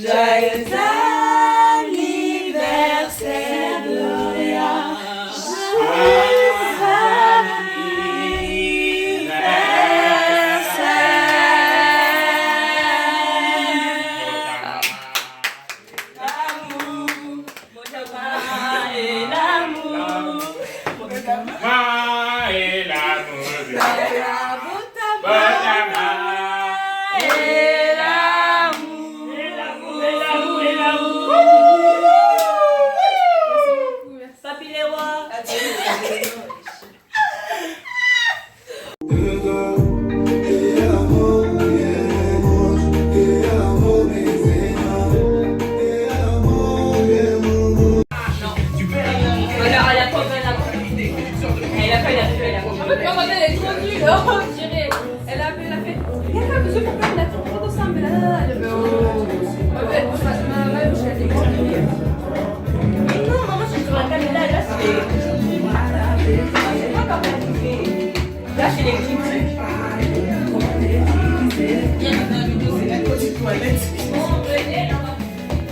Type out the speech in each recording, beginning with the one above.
Joyeux anniversaire, Gloria.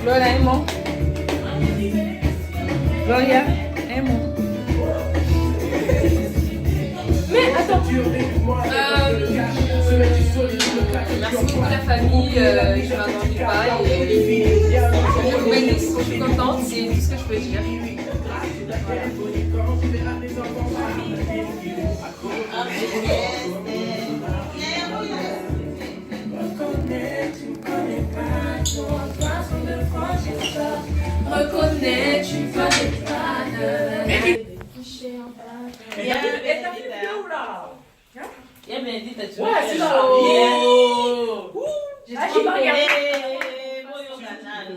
Gloria, aimons. Gloria, aimons. Mais attends. Merci beaucoup la famille, je m'attendais pas et je suis contente, c'est tout ce que je peux dire. Reconnais, tu connais pas de... Ouais, c'est chaud. J'ai pas regardé.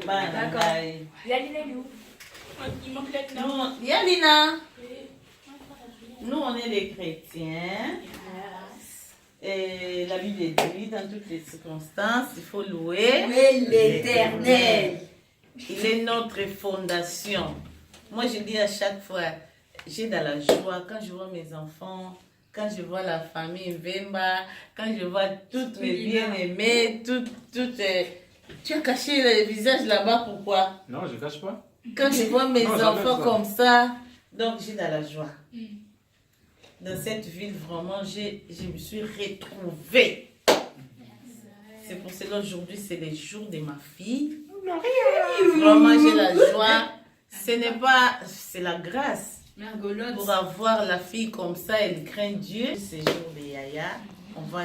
D'accord. Yalina est où? Yalina. Nous, on est des chrétiens. Et la Bible dit, dans toutes les circonstances, il faut louer l'Éternel. Il est notre fondation. Moi, je dis à chaque fois, j'ai de la joie quand je vois mes enfants, quand je vois la famille Vemba, quand je vois toutes mes bien-aimés, Tu as caché le visage là-bas, pourquoi? Non, je ne cache pas. Quand je vois mes enfants comme ça, donc j'ai de la joie. Dans cette ville, vraiment, je me suis retrouvée. C'est pour cela aujourd'hui, c'est le jour de ma fille. Vraiment, j'ai la joie. Ce n'est pas... C'est la grâce. Pour avoir la fille comme ça, elle craint Dieu. Ce jour de Yaya, on va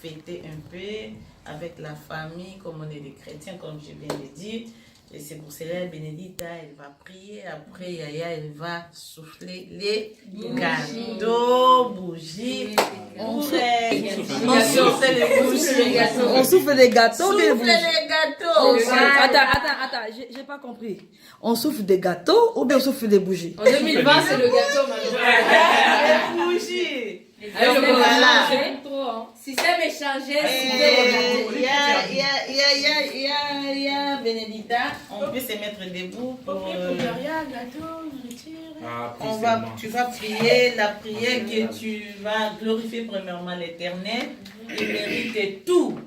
fêter un peu avec la famille, comme on est des chrétiens, comme je viens de dire. Et c'est pour cela, Bénédicta, elle va prier. Après, Yaya, elle va souffler les gâteaux, bougies. On souffle les bougies. On souffle des gâteaux. Souffle les gâteaux. Attends, j'ai pas compris. On souffle des gâteaux ou bien on souffle des bougies? En 2020, c'est le gâteau, malheureusement. Les bougies. Alors, voilà. Système échangé. Il y a Bénédicta. On peut se mettre debout pour... Tu vas prier la prière que tu vas glorifier premièrement l'Éternel. Il mérite tout.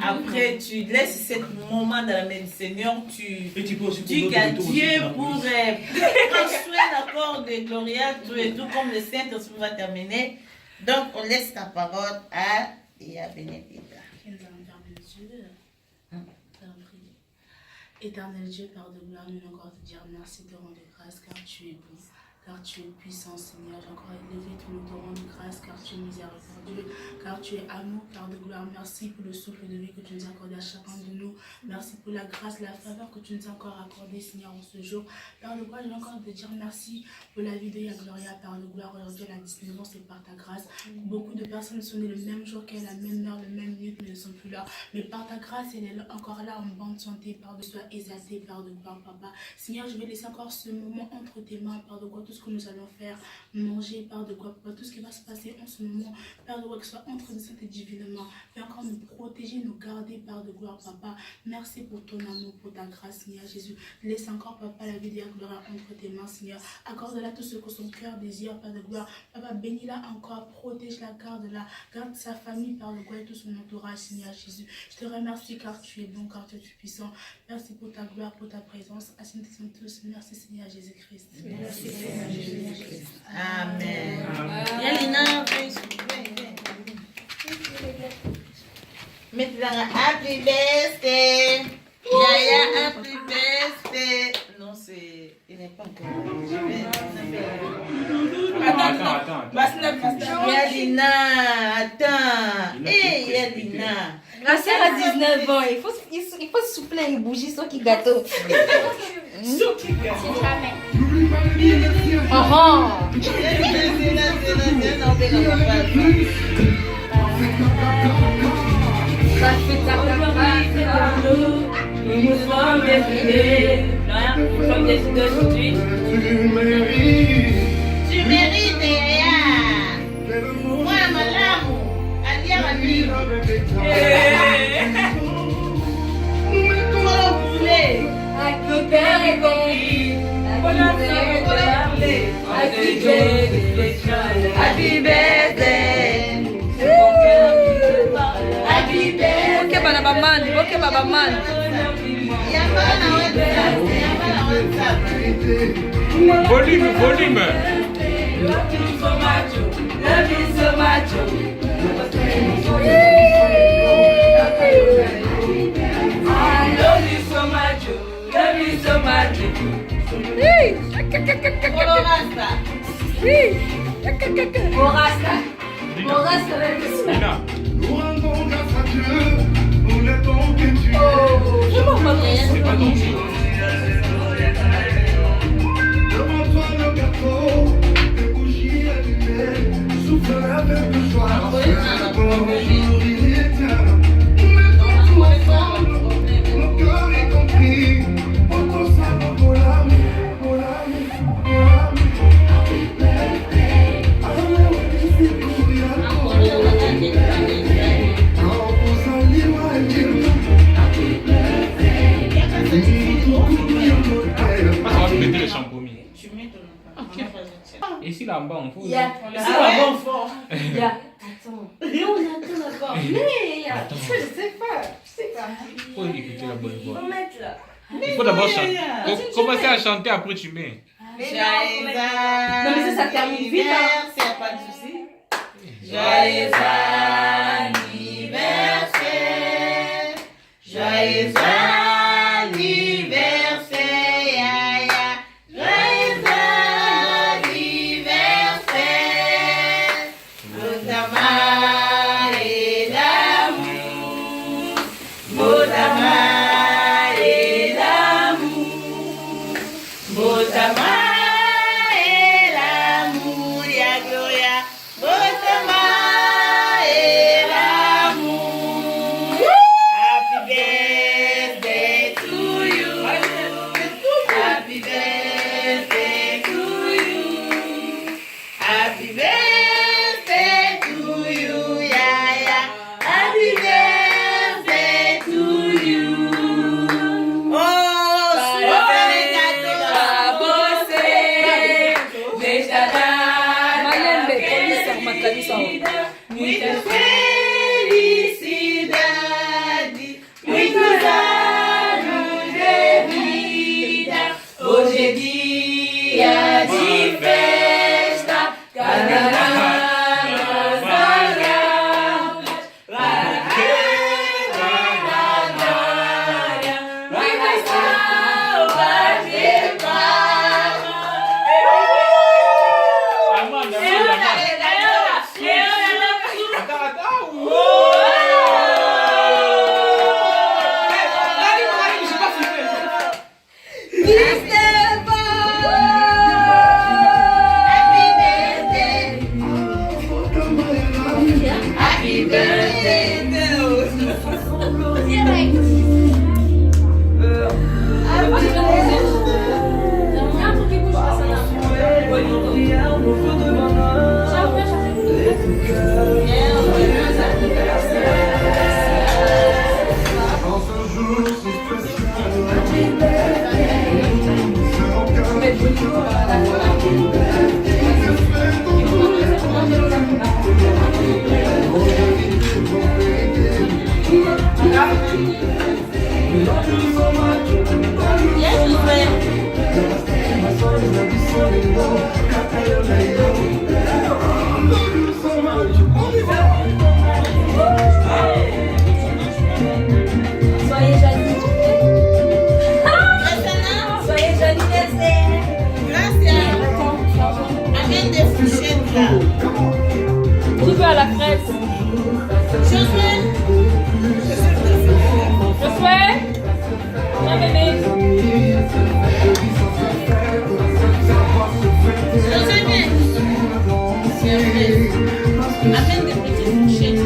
Après, tu laisses ce moment dans la main du Seigneur. Tu dis qu'à Dieu pour construire l'accord de Gloria, tout et tout, comme le Saint-Esprit va terminer. Donc, on laisse ta parole à Bénédicta. Éternel Dieu, Père de gloire, nous encore te dire merci, te rendre grâce car tu es bon, car tu es puissant, Seigneur. J'ai encore élevé tout le te rendre grâce car tu es miséricordieux, car tu es amour, Père de gloire. Merci pour le souffle de vie que tu nous as accordé à chacun de nous. Merci pour la grâce, la faveur que tu nous as encore accordée, Seigneur, en ce jour. Père de gloire, je vais encore te dire merci pour la vie de Ya Gloria, Père de gloire. Aujourd'hui, elle a 19 ans, c'est par ta grâce. Beaucoup de personnes sont nées le même jour qu'elle, la même heure, le même minute, mais ne sont plus là. Mais par ta grâce, elle est encore là en bonne santé, Père de soi, exalté, Père de gloire, Papa. Seigneur, je vais laisser encore ce moment entre tes mains, Père de gloire. Tout ce que nous allons faire, manger, Père de gloire, Papa, tout ce qui va se passer en ce moment, Père de gloire, que ce soit entre nous et divinement, et encore nous protéger, nous garder, Père de gloire, Papa. Merci pour ton amour, pour ta grâce, Seigneur Jésus. Laisse encore, Papa, la vie de gloire entre tes mains, Seigneur. Accorde-la tout ce que son cœur désire, Père de gloire. Papa, bénis-la encore, protège-la, garde-la, garde sa famille, Père de gloire, et tout son entourage, Seigneur Jésus. Je te remercie car tu es bon, car tu es puissant. Merci pour ta gloire, pour ta présence. Assis-nous tous. Merci, Seigneur Jésus-Christ. Merci, Seigneur Jésus-Christ. Amen. Yalina, maintenant, happy birthday. Yaya, happy birthday. Non, c'est... Il n'est pas encore. Je vais... Attends. Yalina, attends. Hé, Yalina. Ma soeur a 19 ans. Il faut souffler et bouger sur qui gâteau. Sur qui gâteau? Ça fait ta nous sommes décidés. Nous sommes décidés aujourd'hui. Tu mérites, Yaya. Moi, madame, Alia va vivre. Comment vous voulez? Le Père est compris. Happy birthday. Happy birthday. Ok, Baba Man. Ok, Baba Man. Volume. Love you so much. Love you so much. I love you so much. Love you so much. Morasta. Lina. Nous rendons grâce à Dieu pour le don que tu es. C'est pas ton tour. Devant toi le gâteau, des bougies allumées, souffle avec le joie. Pour il est bien. Nous mettons tout ensemble, mon cœur est compris. Pour ton sang, pour l'âme, pour l'âme, pour l'âme. On va mettre le champomis. Tu mets ton... Et ici là-bas, on faut. Yeah. Ah bon fort. Yeah. Attends. On attend d'abord. Mais Attends. je sais pas. Il faut écouter la bonne voix. Faut mettre là. Il faut d'abord chanter. Commencer à chanter, après tu mets. Joyeux Non, mais ça termine vite, hein. anniversaire, pas de souci. Joyeux anniversaire. Joyeux anniversaire, Yaya. Joyeux anniversaire. Motama et l'amour. Motama et l'amour. Motama. Happy birthday. Qui veut à la fraise? Josué. Viens bébé. Amène des petites bouchées.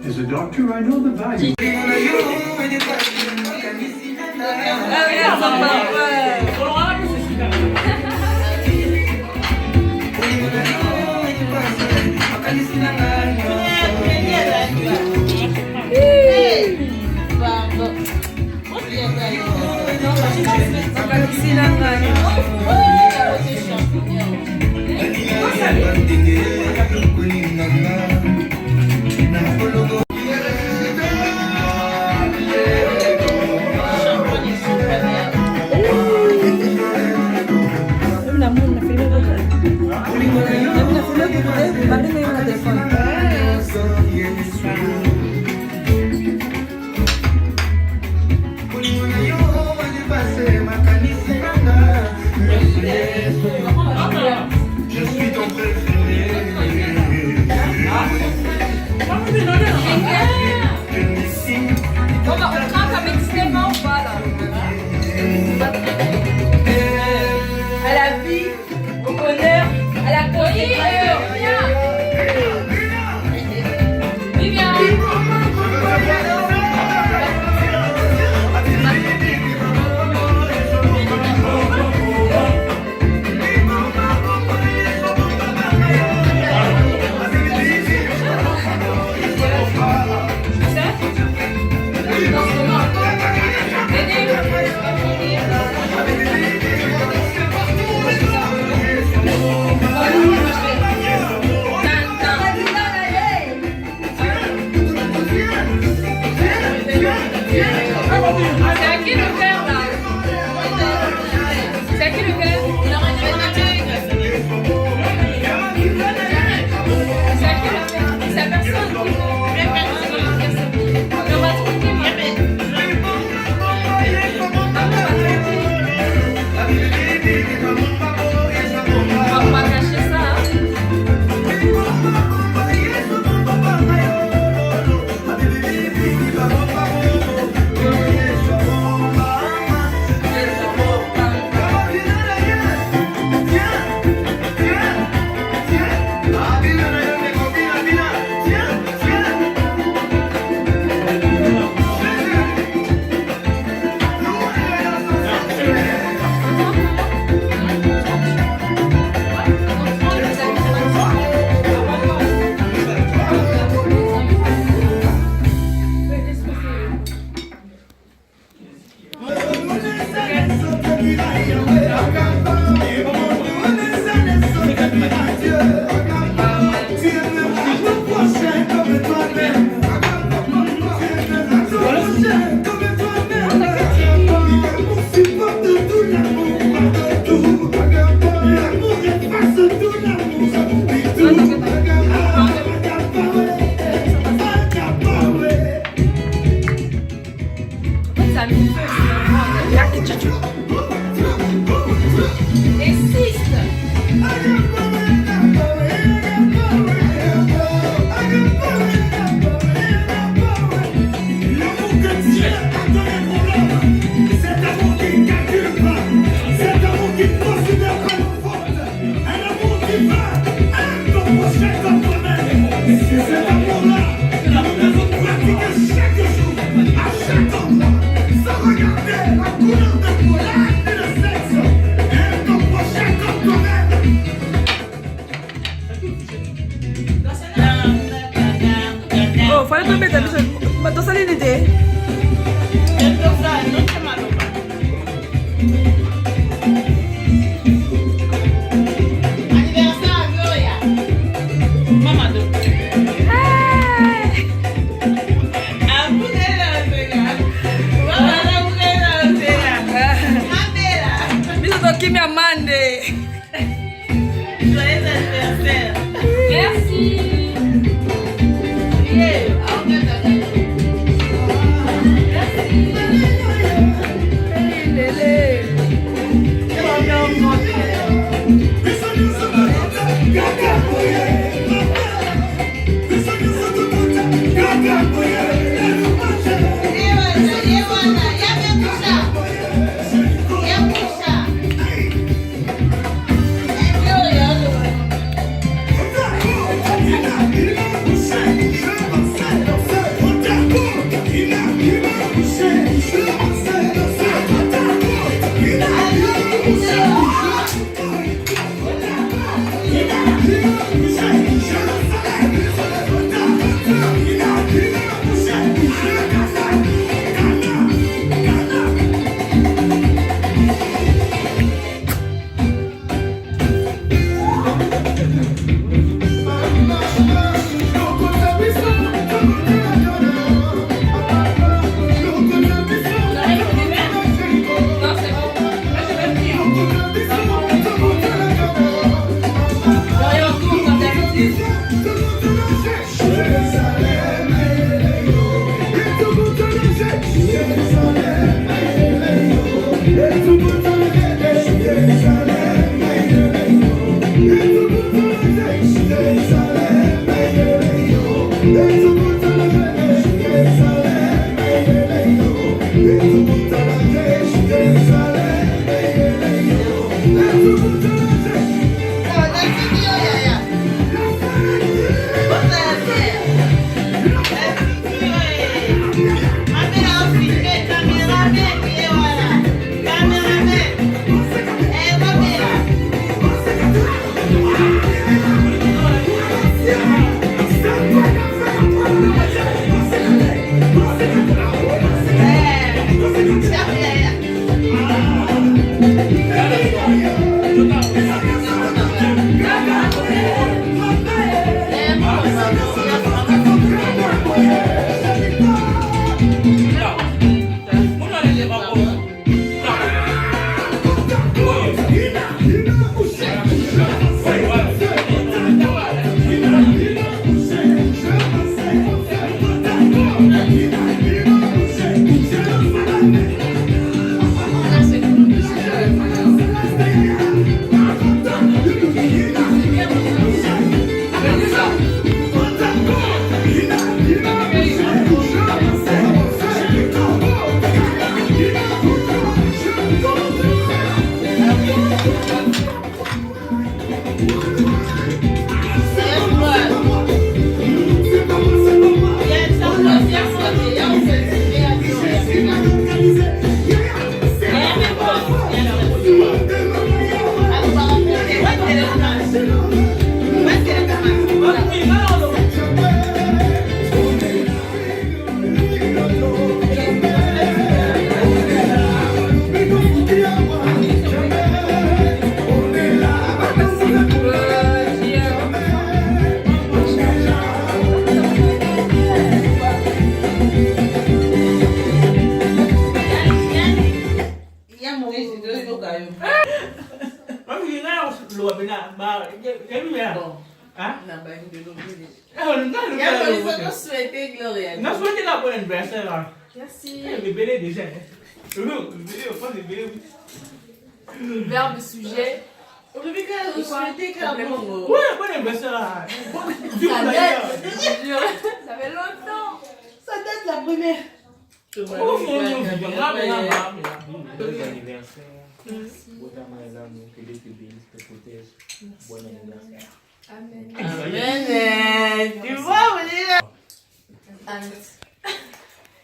As a doctor, I know the value. Je suis ton préféré. On craque avec cinéma ou pas là? À la vie, au bonheur, à la consécration. Vivian. C'est à qui le verre là? C'est à qui le verre? C'est à qui le verre? C'est à personne qui veut. On va trouver on va cacher ça. Sans regarder la couleur de peau, l'âge et le sexe. tometa biso tosali nini te biso tokimi amande. Merci. Merci. Déjà. Verbe, sujet. Bon anniversaire. Ça fait longtemps. Ça date la première. Amen. Amen. Tu vois, Amen.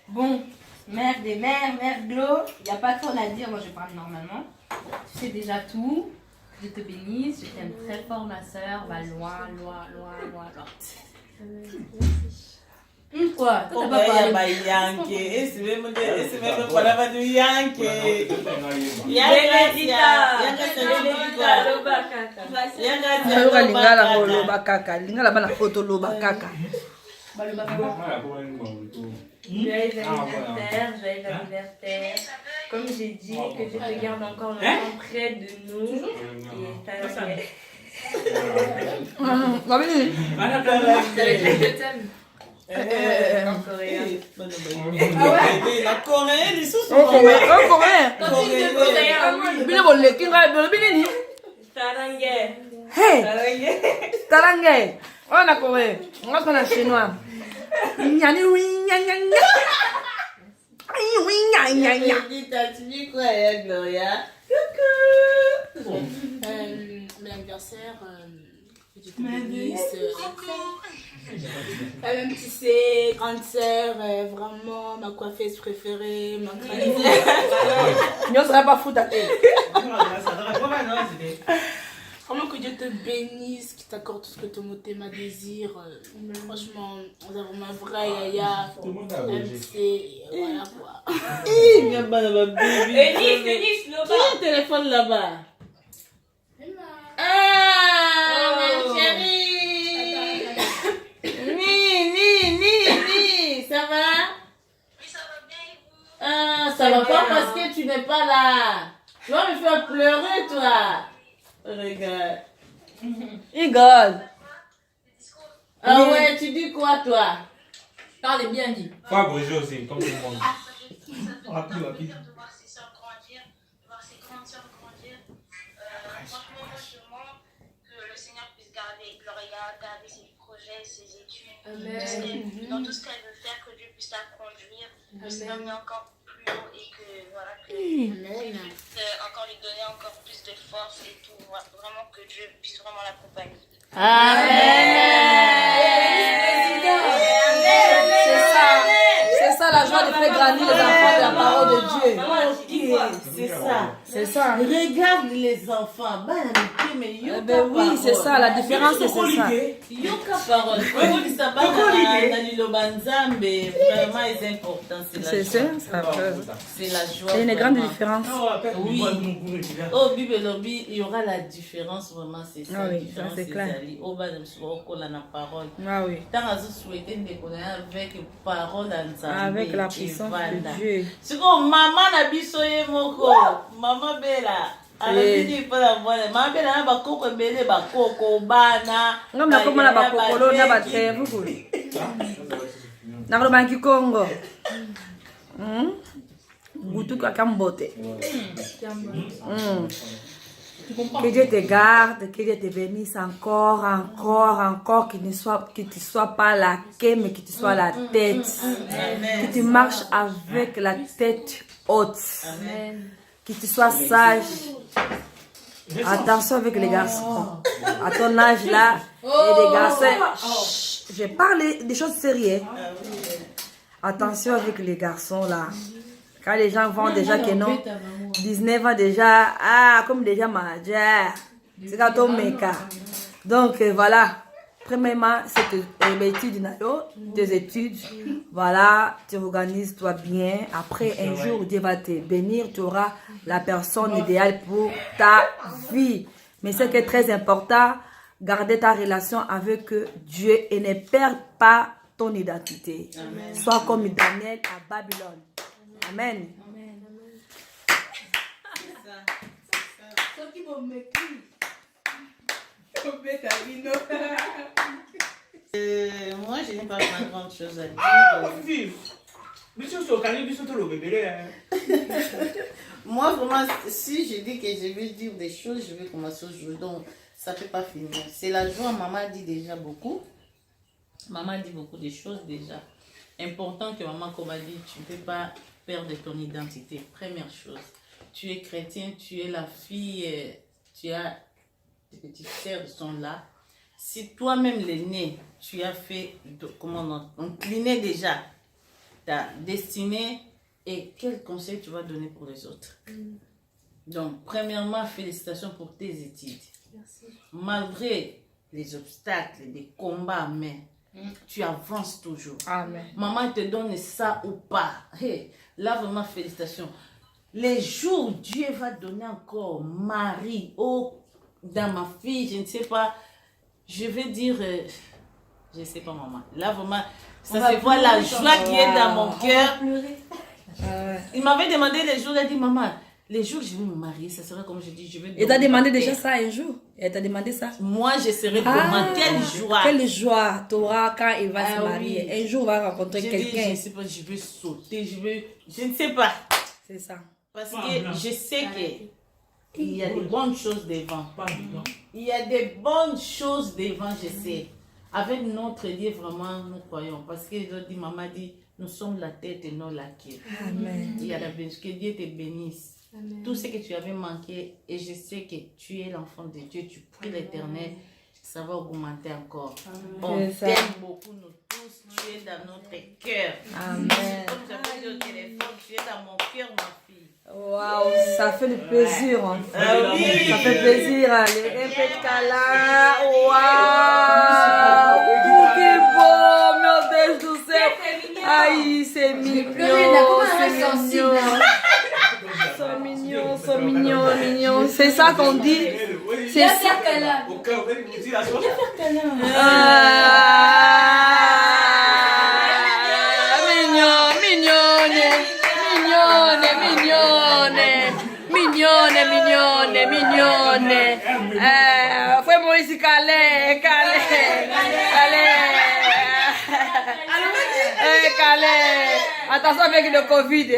Bon, mère des mères, mère Glo, il n'y a pas trop à dire, moi je parle normalement. Tu sais déjà tout. Je te bénisse, je t'aime très fort ma soeur, va loin, loin, loin, loin, loin. Quoi? Toi, t'as pas Il y a parlé. pas Yankee. Et c'est même pas la de Yankee. Ayoka lingala koloba kaka. Lingala bana otoloba kaka. Joyeux anniversaire. Comme j'ai dit, que Dieu te garde encore longtemps près de nous. Et t'as Je t'aime. en coréen. La Coréenne, ils sont Bino boleki ngai bolobi nini? Sarangue. Hey, tarange. Oh na Corée. On va na chinois. Nyani wi nya nya nya. Wi nya nya nya. Tu dis quoi, Gloria? Coucou. Mon anniversaire, que Dieu te bénisse. Même si c'est grande sœur, vraiment ma coiffeuse préférée, ma grande sœur. Nyo sera pas fou ta tête. Vraiment que Dieu te bénisse, qu'il t'accorde tout ce que ton thème désire. Franchement, on a vraiment un vrai yaya. MC, et voilà quoi. Il y a pas de baby. Félix, Qui a le téléphone là-bas? Ah, ma chérie. Ni, ça va? Oui, ça va bien et vous? Ah, ça va pas parce que tu n'es pas là. Tu vas me faire pleurer, toi. Regarde. Igor. Ah ouais, tu dis quoi, toi? Parlez bien dit. Faut abréger aussi, comme tout le monde. Rapide. De voir ses soeurs grandir, de voir ses grandes soeurs grandir. Franchement, moi je demande que le Seigneur puisse garder Gloria, garder ses projets, ses études. Dans tout ce qu'elle veut faire, que Dieu puisse la conduire, que le Seigneur vienne encore plus haut et que voilà, que Dieu puisse encore lui donner encore plus de force et tout. Voilà, vraiment que Dieu puisse vraiment l'accompagner. C'est ça la joie de faire grandir les enfants de la parole de Dieu. C'est ça. Regarde les enfants. Ben oui, c'est ça, la différence c'est ça. Yoka parole. Vraiment, c'est important. C'est ça, C'est la joie. c'est une grande différence. Oui. Oh, Bible Lobby, il y aura la différence vraiment, c'est ça. Ah oui, la différence, ça, c'est clair. Oh, bah, je me suis la parole. Ah oui. Tant à vous souhaiter de connaître avec parole en Avec la puissance de Dieu. C'est comme maman n'a bisoye moko. Maman Bella. Alors, il faut la voir. Maman Bella n'a pas coco belé, pas coco, bana. Non, mais comment la bakokolo na bathe vous? Na ko banki Congo. Gutu ka kambote. Que Dieu te garde, que Dieu te bénisse encore, qu'il ne soit pas la queue, mais qu'il te soit la tête. Que tu marches avec la tête haute. Que tu sois sage. Attention avec les garçons. À ton âge là, et les garçons. Je parle des choses sérieuses. Attention avec les garçons là. Quand les gens vont déjà que non, 19 ans déjà, comme déjà majeur, c'est quand on méca. Donc voilà, premièrement, c'est tes études, voilà, tu organises toi bien. Après un jour, Dieu va te bénir, tu auras la personne idéale pour ta vie. Mais ce qui est très important, garder ta relation avec Dieu et ne perds pas ton identité. Amen. Sois comme Daniel à Babylone. Amen. Moi, je n'ai pas grand chose à dire. Moi, vraiment, si je dis que je vais dire des choses, je vais commencer aujourd'hui. Donc, ça ne peut pas finir. C'est la joie. Maman dit déjà beaucoup. Maman dit beaucoup de choses déjà. Important que maman, comme elle dit, tu ne peux pas perdre ton identité. Première chose. Tu es chrétien, tu es la fille, tu as des petits frères qui sont là. Si toi-même l'aîné, tu as fait, comment on incliné déjà ta destinée, et quel conseil tu vas donner pour les autres? Donc, premièrement, félicitations pour tes études. Merci. Malgré les obstacles, les combats, mais tu avances toujours. Amen. Maman te donne ça ou pas. Hey, là, vraiment, félicitations. Les jours, Dieu va donner encore Marie, dans ma fille, je ne sais pas. Je vais dire, je ne sais pas, maman. Là, vraiment, ça se voit la joie qui est dans mon cœur. Il m'avait demandé les jours, il a dit, maman, les jours où je vais me marier, ça sera comme je dis, je vais... Et t'as demandé déjà ça un jour? Elle t'a demandé ça? Moi, je serai vraiment quelle joie. Quelle joie t'auras quand il va se marier. Oui. Un jour, il va rencontrer quelqu'un. Je ne sais pas, je vais sauter, je ne sais pas. C'est ça. Parce que je sais qu'il y a des bonnes choses devant. Il y a des bonnes choses devant, je sais. Avec notre Dieu, vraiment, nous croyons. Parce que maman dit, nous sommes la tête et non la queue. Amen. Il y a la bénédiction. Que Dieu te bénisse. Amen. Tout ce que tu avais manqué, et je sais que tu es l'enfant de Dieu, tu pries l'Éternel, ça va augmenter encore. On t'aime beaucoup, nous tous, tu es dans notre cœur. Amen. Comme j'avais dit au téléphone, tu es dans mon cœur, ma fille. Waouh, ça fait le plaisir. Hein. Oui. Ça fait plaisir. Allez, un peu de câlin. Waouh, que beau, meu Deus do céu. Aïe, c'est mignon. C'est mignon. Sont mignons. C'est ça qu'on dit. C'est ça. Mignonne. Fais-moi ici, Calais. Attention avec le Covid.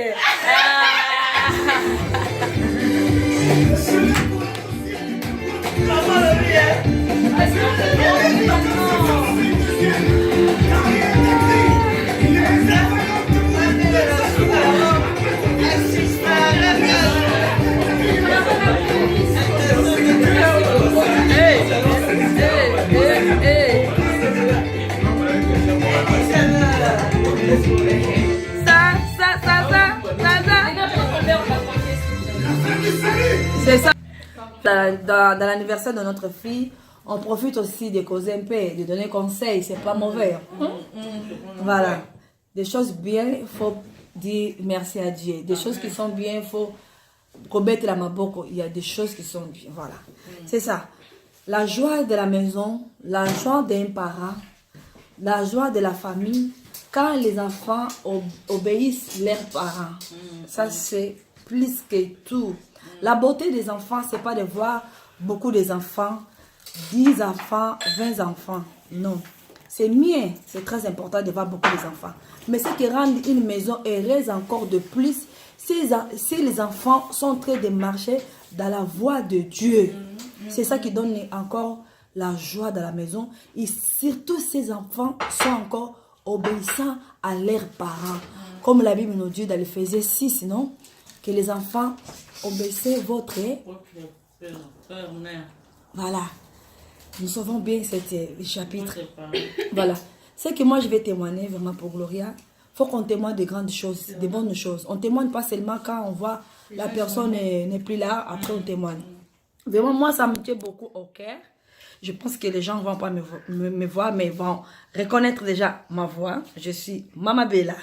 C'est ça. Dans l'anniversaire de notre fille, on profite aussi de causer un peu, de donner conseil, c'est pas mauvais. Voilà. Des choses bien, il faut dire merci à Dieu. Des choses qui sont bien, il faut remettre la maboko. Il y a des choses qui sont bien. Voilà. C'est ça. La joie de la maison, la joie d'un parent, la joie de la famille, quand les enfants obéissent leurs parents. Ça, c'est plus que tout. La beauté des enfants, c'est pas de voir beaucoup d'enfants, 10 enfants, 20 enfants. Non. C'est mieux, c'est très important de voir beaucoup d'enfants. Mais ce qui rend une maison heureuse encore de plus, si les enfants sont en train de marcher dans la voie de Dieu. C'est ça qui donne encore la joie dans la maison. Et surtout, ces enfants sont encore obéissants à leurs parents. Comme la Bible nous dit dans l'Éphésiens 6, non? Que les enfants obéissez votre père, mère. Voilà. Nous savons bien ce chapitre. Voilà. C'est que moi je vais témoigner vraiment pour Gloria. Il faut qu'on témoigne de grandes choses, de bonnes choses. On ne témoigne pas seulement quand on voit la personne n'est plus là, après on témoigne. Vraiment, moi ça me tient beaucoup au cœur. Je pense que les gens ne vont pas me voir, mais vont reconnaître déjà ma voix. Je suis Mama Bella.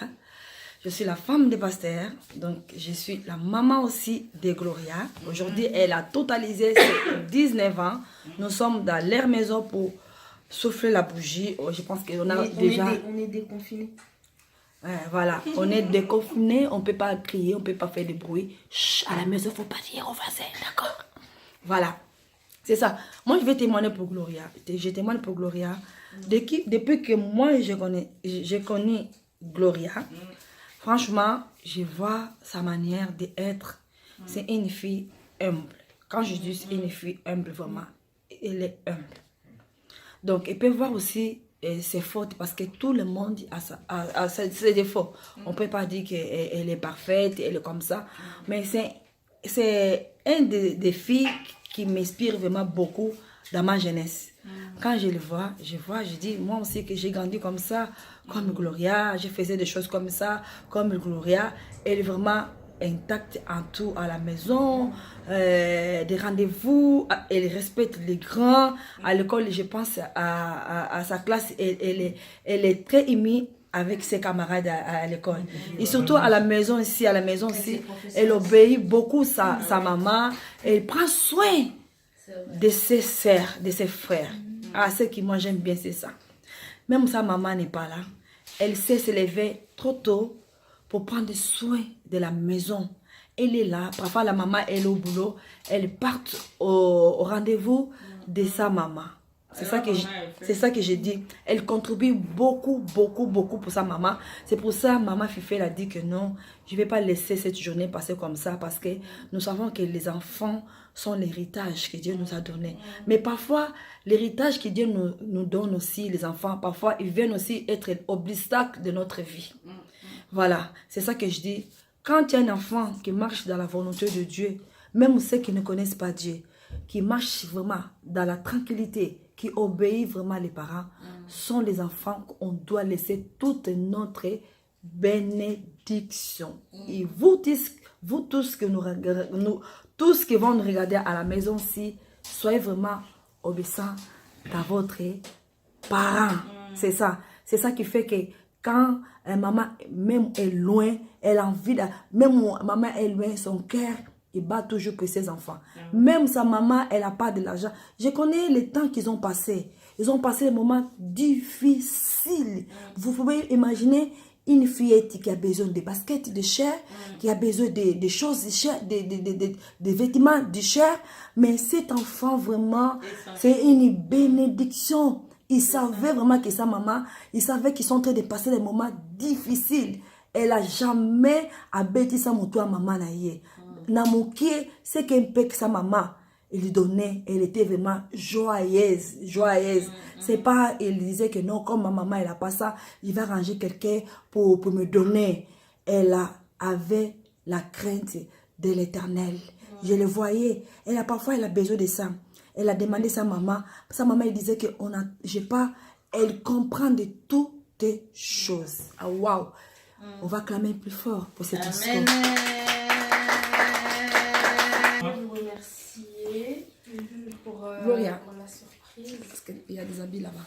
Je suis la femme de pasteur, donc je suis la maman aussi de Gloria. Aujourd'hui, elle a totalisé ses 19 ans. Nous sommes dans leur maison pour souffler la bougie. Je pense qu'on a déjà... On est déconfinés. Voilà, on est déconfinés, on ne peut pas crier, on ne peut pas faire de bruit. Chut, à la maison, il ne faut pas dire au voisin, d'accord? Voilà, c'est ça. Moi, je vais témoigner pour Gloria. Je témoigne pour Gloria. Depuis que moi, je connais Gloria, franchement, je vois sa manière d'être. C'est une fille humble. Quand je dis une fille humble, vraiment, elle est humble. Donc, elle peut voir aussi ses fautes parce que tout le monde a ses défauts. On ne peut pas dire qu'elle est parfaite, elle est comme ça. Mais c'est un des filles qui m'inspire vraiment beaucoup dans ma jeunesse. Quand je le vois, je dis, moi aussi que j'ai grandi comme ça, comme Gloria, je faisais des choses comme ça, comme Gloria. Elle est vraiment intacte en tout à la maison, des rendez-vous, elle respecte les grands. À l'école, je pense à sa classe, elle est très émue avec ses camarades à l'école. Et surtout à la maison ici, elle obéit beaucoup sa maman. Elle prend soin de ses sœurs, de ses frères. Ah, ce qui moi j'aime bien, c'est ça. Même sa maman n'est pas là. Elle sait se lever trop tôt pour prendre soin de la maison. Elle est là. Parfois, la maman, elle est au boulot. Elle part au rendez-vous de sa maman. C'est ça que j'ai dit. Elle contribue beaucoup pour sa maman. C'est pour ça, maman Fifi, elle a dit que non, je ne vais pas laisser cette journée passer comme ça parce que nous savons que les enfants sont l'héritage que Dieu nous a donné. Mais parfois, l'héritage que Dieu nous donne aussi, les enfants, parfois, ils viennent aussi être l'obstacle de notre vie. Voilà, c'est ça que je dis. Quand il y a un enfant qui marche dans la volonté de Dieu, même ceux qui ne connaissent pas Dieu, qui marchent vraiment dans la tranquillité, qui obéissent vraiment les parents, sont les enfants qu'on doit laisser toute notre bénédiction. Et vous tous tous qui vont nous regarder à la maison-ci, soyez vraiment obéissants à votre parent. C'est ça. C'est ça qui fait que quand maman même est loin, elle a envie de... Même maman est loin, son cœur, il bat toujours pour ses enfants. Même sa maman, elle n'a pas de l'argent. Je connais les temps qu'ils ont passé. Ils ont passé des moments difficiles. Vous pouvez imaginer une fillette qui a besoin de baskets de chair, qui a besoin de choses de chair, de vêtements de chair. Mais cet enfant, vraiment, c'est une bénédiction. Il savait vraiment que sa maman, il savait qu'ils sont en train de passer des moments difficiles. Elle n'a jamais abattu sa moto à maman. Namoké, c'est qu'un peu que sa maman, elle lui donnait, elle était vraiment joyeuse. C'est pas, elle disait que non, comme ma maman, elle n'a pas ça, il va ranger quelqu'un pour me donner. Elle avait la crainte de l'Éternel. Je le voyais. Parfois, elle a besoin de ça. Elle a demandé à sa maman. Sa maman, elle disait que elle comprend de toutes choses. Ah, waouh! On va clamer plus fort pour cette discours. Je vais vous remercier pour la surprise. Parce qu'il y a des habits là-bas.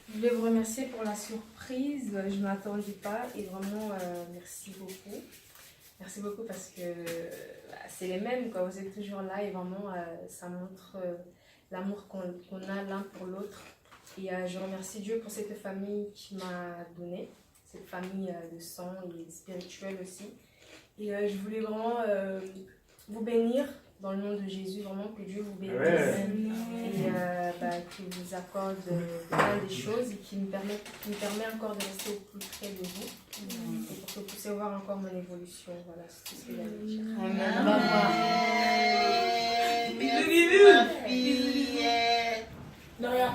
Je voulais vous remercier pour la surprise. Je ne m'attendais pas et vraiment merci beaucoup. Merci beaucoup parce que c'est les mêmes, quoi. Vous êtes toujours là et vraiment ça montre l'amour qu'on a l'un pour l'autre. Et je remercie Dieu pour cette famille qui m'a donné, cette famille de sang et spirituelle aussi. Et je voulais vraiment vous bénir dans le nom de Jésus, vraiment que Dieu vous bénisse et qu'il vous accorde plein des choses et qui me permet encore de rester au plus près de vous et pour que vous puissiez voir encore mon évolution. Voilà, c'est tout ce que j'avais dit. Amen.